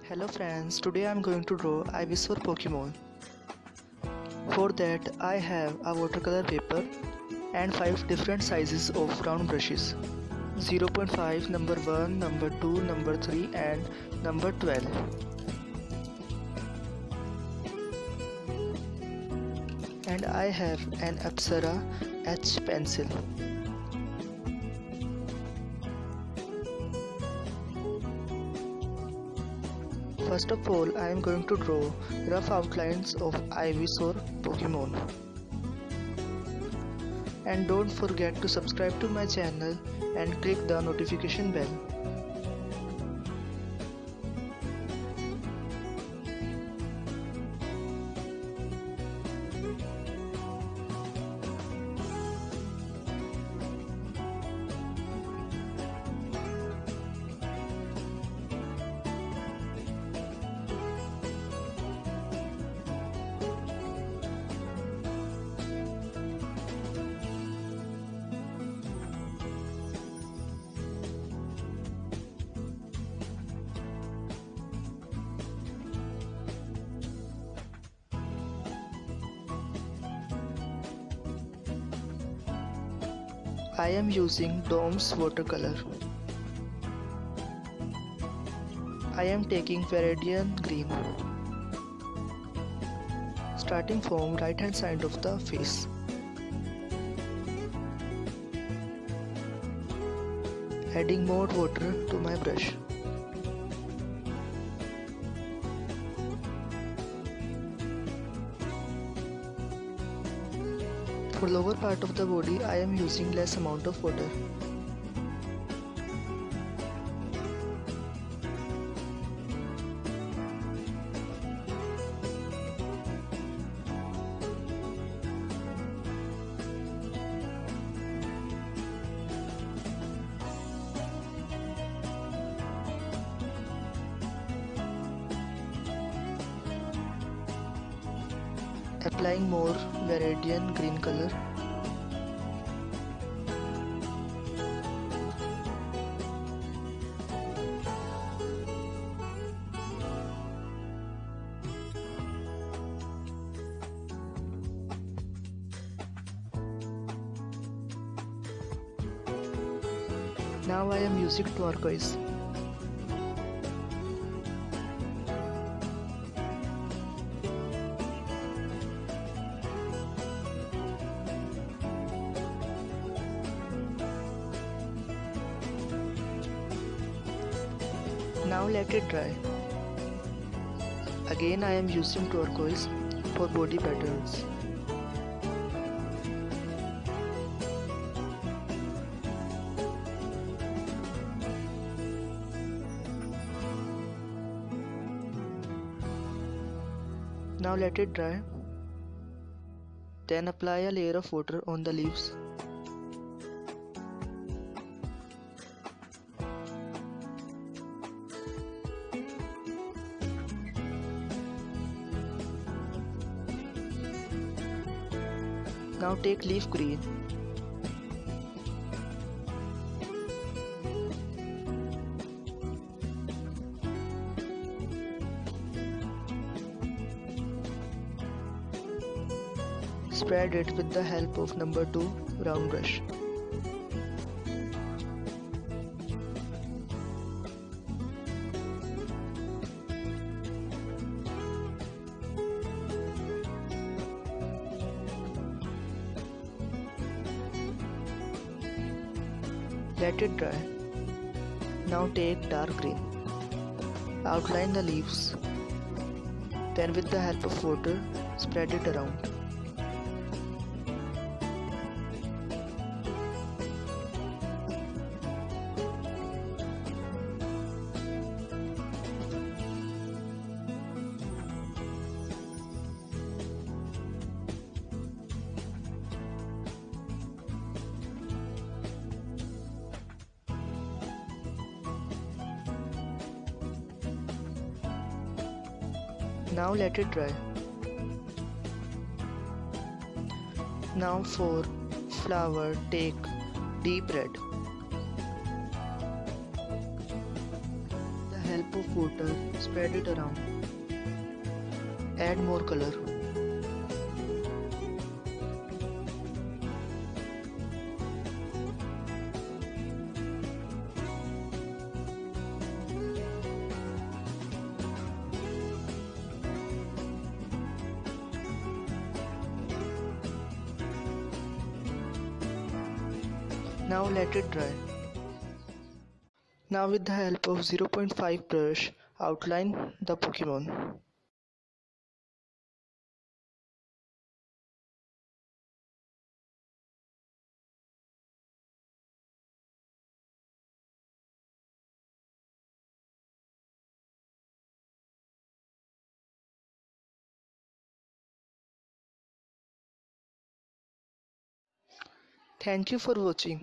Hello friends, today I am going to draw ivysaur Pokemon. For that I have a watercolor paper and 5 different sizes of round brushes. 0.5, number 1, number 2, number 3 and number 12. And I have an Apsara H pencil. First of all, I am going to draw rough outlines of ivysaur Pokemon. And don't forget to subscribe to my channel and click the notification bell. I am using Dome's watercolor. I am taking Viridian green. Starting from right hand side of the face. Adding more water to my brush. For lower part of the body, I am using less amount of water. Applying more Viridian green color. Now I am using turquoise. Now let it dry. Again I am using turquoise for body patterns. Now let it dry. Then apply a layer of water on the leaves. Now take leaf green. Spread it with the help of number 2 round brush. Let it dry. Now take dark green. Outline the leaves. Then with the help of water, spread it around. Now let it dry. Now for flower, take deep red. With the help of water, spread it around. Add more color. Now let it dry. Now with the help of 0.5 brush, outline the Pokemon. Thank you for watching.